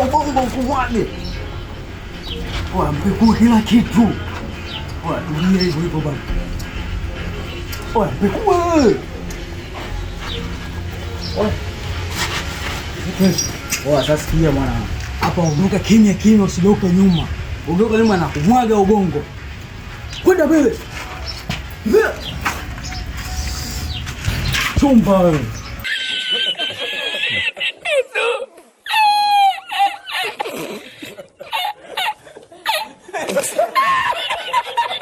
ubongo kumwage. Oya, mpekue kila kitu. Oya, tulia hivyo hivyo bana. Oya, mpekue. Oya, sasa sikia mwana. Hapa ondoka kimya kimya, usigeuke nyuma. Ugeuka nyuma na kumwaga ubongo. Kwenda mbele. Chumba wewe.